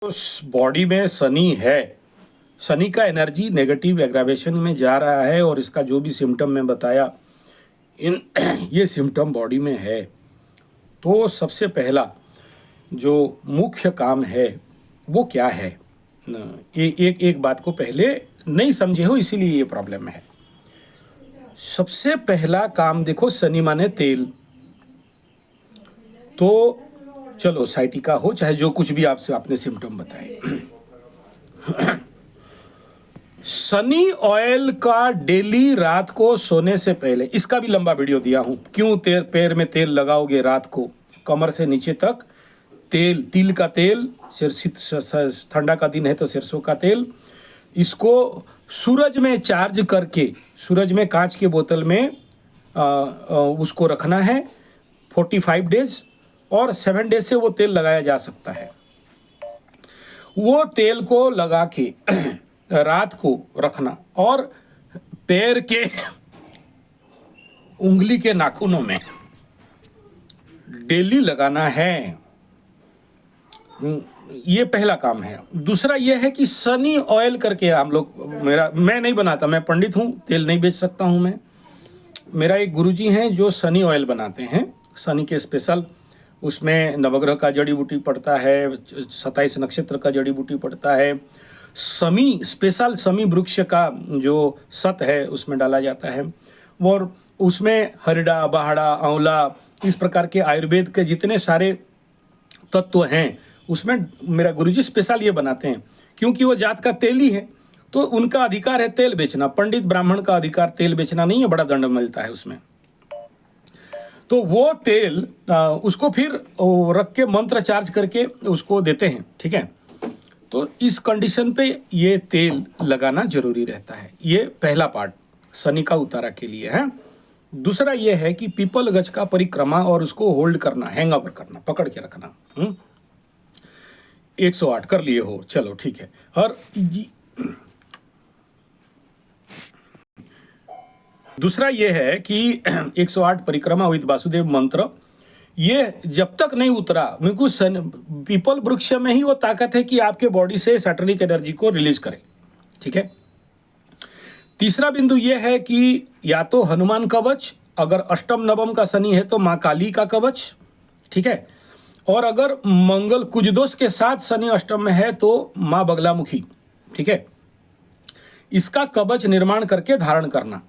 उस बॉडी में शनि है, शनि का एनर्जी नेगेटिव एग्रावेशन में जा रहा है और इसका जो भी सिम्टम मैं बताया इन ये सिम्टम बॉडी में है, तो सबसे पहला जो मुख्य काम है वो क्या है। एक एक बात को पहले नहीं समझे हो, इसीलिए ये प्रॉब्लम है। सबसे पहला काम देखो, शनि माने तेल। तो चलो साइटिका हो चाहे जो कुछ भी आपसे आपने सिम्टम बताए, शनि ऑयल का डेली रात को सोने से पहले, इसका भी लंबा वीडियो दिया हूं, क्यों पैर में तेल लगाओगे रात को, कमर से नीचे तक तेल, तिल का तेल, ठंडा का दिन है तो सरसों का तेल, इसको सूरज में चार्ज करके, सूरज में कांच के बोतल में उसको रखना है 45 डेज, और 7 डेज से वो तेल लगाया जा सकता है। वो तेल को लगा के रात को रखना और पैर के उंगली के नाखूनों में डेली लगाना है। ये पहला काम है। दूसरा ये है कि शनि ऑयल करके हम लोग, मैं नहीं बनाता, मैं पंडित हूँ, तेल नहीं बेच सकता हूँ मैं। मेरा एक गुरुजी हैं जो शनि ऑयल बनाते हैं, शनि के स्पेशल, उसमें नवग्रह का जड़ी बूटी पड़ता है, 27 नक्षत्र का जड़ी बूटी पड़ता है, समी स्पेशल समी वृक्ष का जो सत है उसमें डाला जाता है, और उसमें हरिड़ा, बाहड़ा, आंवला, इस प्रकार के आयुर्वेद के जितने सारे तत्व हैं उसमें मेरा गुरुजी स्पेशल ये बनाते हैं, क्योंकि वो जात का तेल ही है, तो उनका अधिकार है तेल बेचना। पंडित ब्राह्मण का अधिकार तेल बेचना नहीं है, बड़ा दंड मिलता है उसमें। तो वो तेल उसको फिर रख के मंत्र चार्ज करके उसको देते हैं, ठीक है। तो इस कंडीशन पे ये तेल लगाना जरूरी रहता है। ये पहला पार्ट शनि का उतारा के लिए है। दूसरा ये है कि पीपल गज का परिक्रमा और उसको होल्ड करना, हैंग ओवर करना, पकड़ के रखना। 108 कर लिए हो, चलो ठीक है। और दूसरा ये है कि 108 परिक्रमा विद वासुदेव मंत्र, ये जब तक नहीं उतरा, बिल्कुल पीपल वृक्ष में ही वो ताकत है कि आपके बॉडी से सैटर्निक एनर्जी को रिलीज करे, ठीक है। तीसरा बिंदु ये है कि या तो हनुमान कवच, अगर अष्टम नवम का शनि है तो माँ काली का कवच, ठीक है। और अगर मंगल कुजदोष के साथ शनि अष्टम में है तो माँ बगलामुखी, ठीक है। इसका कवच निर्माण करके धारण करना,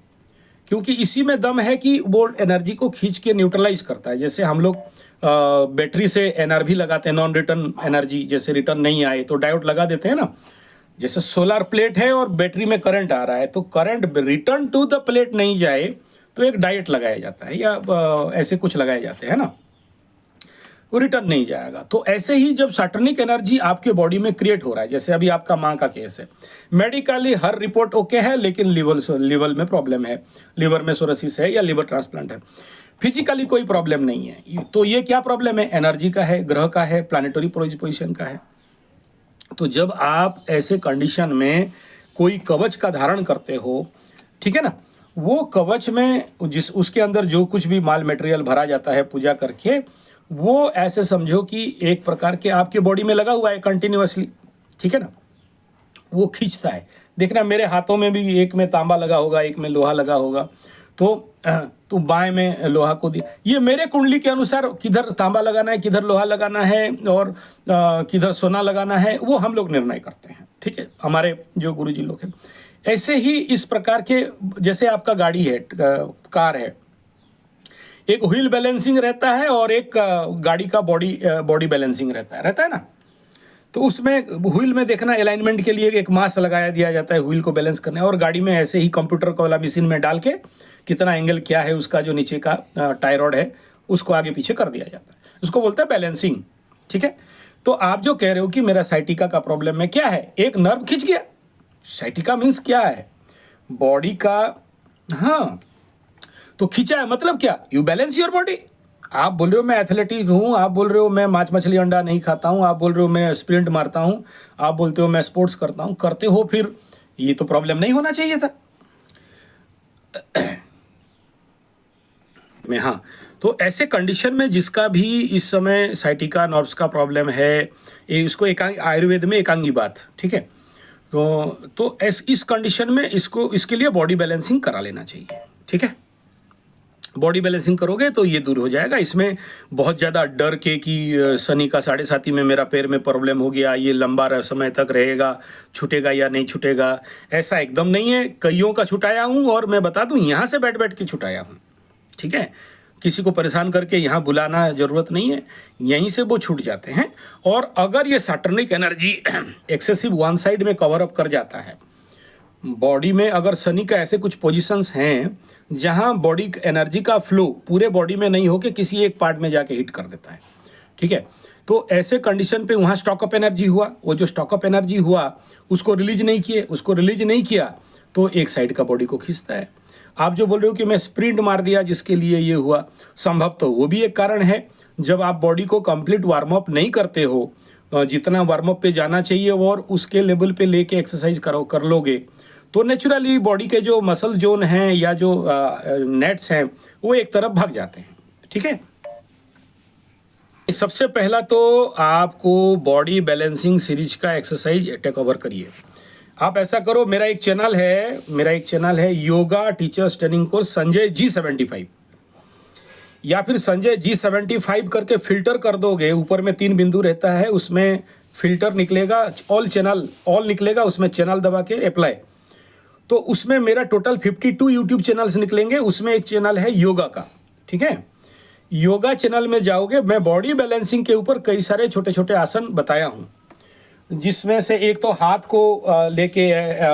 क्योंकि इसी में दम है कि वो एनर्जी को खींच के न्यूट्रलाइज करता है। जैसे हम लोग बैटरी से एनआरवी लगाते हैं, नॉन रिटर्न एनर्जी, जैसे रिटर्न नहीं आए तो डायोड लगा देते हैं ना। जैसे सोलर प्लेट है और बैटरी में करंट आ रहा है, तो current return to the plate नहीं जाए तो एक डायोड लगाया जाता है, या ऐसे कुछ लगाए जाते हैं ना, वो रिटर्न नहीं जाएगा। तो ऐसे ही जब सैटर्निक एनर्जी आपके बॉडी में क्रिएट हो रहा है, जैसे अभी आपका माँ का केस है, मेडिकली हर रिपोर्ट ओके है, लेकिन लीवर में प्रॉब्लम है, लीवर में सोरोसिस है या लीवर ट्रांसप्लांट है, फिजिकली कोई प्रॉब्लम नहीं है। तो ये क्या प्रॉब्लम है? एनर्जी का है, ग्रह का है, प्लानिटरी पोजीशन का है। तो जब आप ऐसे कंडीशन में कोई कवच का धारण करते हो, ठीक है ना, वो कवच में उसके अंदर जो कुछ भी माल मटेरियल भरा जाता है पूजा करके, वो ऐसे समझो कि एक प्रकार के आपके बॉडी में लगा हुआ है कंटिन्यूअसली, ठीक है ना, वो खींचता है। देखना मेरे हाथों में भी एक में तांबा लगा होगा, एक में लोहा लगा होगा, तो बाएं में लोहा को दिया, ये मेरे कुंडली के अनुसार किधर तांबा लगाना है, किधर लोहा लगाना है और किधर सोना लगाना है, वो हम लोग निर्णय करते हैं, ठीक है, हमारे जो गुरुजी लोग हैं। ऐसे ही इस प्रकार के, जैसे आपका गाड़ी है, कार है, एक व्हील बैलेंसिंग रहता है और एक गाड़ी का बॉडी बैलेंसिंग रहता है ना। तो उसमें व्हील में देखना अलाइनमेंट के लिए एक मास लगाया दिया जाता है व्हील को बैलेंस करने, और गाड़ी में ऐसे ही कंप्यूटर वाला मशीन में डाल के कितना एंगल क्या है उसका, जो नीचे का टायरॉड है उसको आगे पीछे कर दिया जाता है, उसको बोलते हैं बैलेंसिंग, ठीक है। तो आप जो कह रहे हो कि मेरा साइटिका का प्रॉब्लम में क्या है, एक नर्व खिंच गया। साइटिका मीन्स क्या है? बॉडी का, हाँ, तो खींचा है मतलब क्या? You balance your body. आप बोल रहे हो मैं एथलेटिक हूँ, आप बोल रहे हो मैं मांस मछली अंडा नहीं खाता हूँ, आप बोल रहे हो मैं स्प्रिंट मारता हूँ, आप बोलते हो मैं स्पोर्ट्स करता हूँ, करते हो, फिर ये तो प्रॉब्लम नहीं होना चाहिए था में। हाँ, तो ऐसे कंडीशन में जिसका भी इस समय साइटिका नर्व्स का प्रॉब्लम है, ये इसको आयुर्वेद में एकांगी बात, ठीक है। तो इस कंडीशन में इसको इसके लिए बॉडी बैलेंसिंग करा लेना चाहिए, ठीक है। बॉडी बैलेंसिंग करोगे तो ये दूर हो जाएगा। इसमें बहुत ज़्यादा डर के कि शनि का 7.5 में मेरा पैर में प्रॉब्लम हो गया, ये लंबा समय तक रहेगा, छूटेगा या नहीं छूटेगा, ऐसा एकदम नहीं है। कईयों का छुटाया हूँ और मैं बता दूँ यहाँ से बैठ बैठ के छुटाया हूँ, ठीक है। किसी को परेशान करके यहाँ बुलाना ज़रूरत नहीं है, यहीं से वो छूट जाते हैं। और अगर ये सैटर्निक एनर्जी एक्सेसिव वन साइड में कवर अप कर जाता है बॉडी में, अगर शनि का ऐसे कुछ पोजीशंस हैं जहां बॉडी एनर्जी का फ्लो पूरे बॉडी में नहीं होके किसी एक पार्ट में जाके हिट कर देता है, ठीक है। तो ऐसे कंडीशन पे वहाँ स्टॉक अप एनर्जी हुआ, वो जो स्टॉक अप एनर्जी हुआ उसको रिलीज नहीं किया तो एक साइड का बॉडी को खींचता है। आप जो बोल रहे हो कि मैं स्प्रिंट मार दिया जिसके लिए ये हुआ, संभव तो वो भी एक कारण है। जब आप बॉडी को कंप्लीट वार्म अप नहीं करते हो, जितना वार्म अप पे जाना चाहिए और उसके लेवल पे लेके एक्सरसाइज कर लोगे तो नेचुरली बॉडी के जो मसल जोन हैं या जो नेट्स हैं वो एक तरफ भाग जाते हैं, ठीक है। सबसे पहला तो आपको बॉडी बैलेंसिंग सीरीज का एक्सरसाइज टेक ओवर करिए। आप ऐसा करो, मेरा एक चैनल है yoga teachers training course Sanjay G75, या फिर संजय G75 करके फिल्टर कर दोगे, ऊपर में 3 बिंदु रहता है, उसमें फिल्टर निकलेगा, ऑल निकलेगा, उसमें चैनल दबा के अप्लाई, तो उसमें मेरा टोटल 52 यूट्यूब चैनल्स निकलेंगे। उसमें एक चैनल है योगा का, ठीक है। योगा चैनल में जाओगे, मैं बॉडी बैलेंसिंग के ऊपर कई सारे छोटे छोटे आसन बताया हूँ, जिसमें से एक तो हाथ को लेके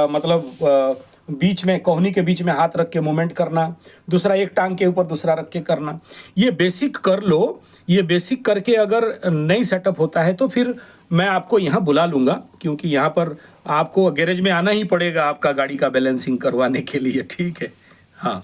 मतलब बीच में कोहनी के बीच में हाथ रख के मूवमेंट करना, दूसरा एक टांग के ऊपर दूसरा रख के करना। ये बेसिक कर लो, ये बेसिक करके अगर नहीं सेटअप होता है तो फिर मैं आपको यहाँ बुला लूँगा, क्योंकि यहाँ पर आपको गैरेज में आना ही पड़ेगा आपका गाड़ी का बैलेंसिंग करवाने के लिए, ठीक है। हाँ।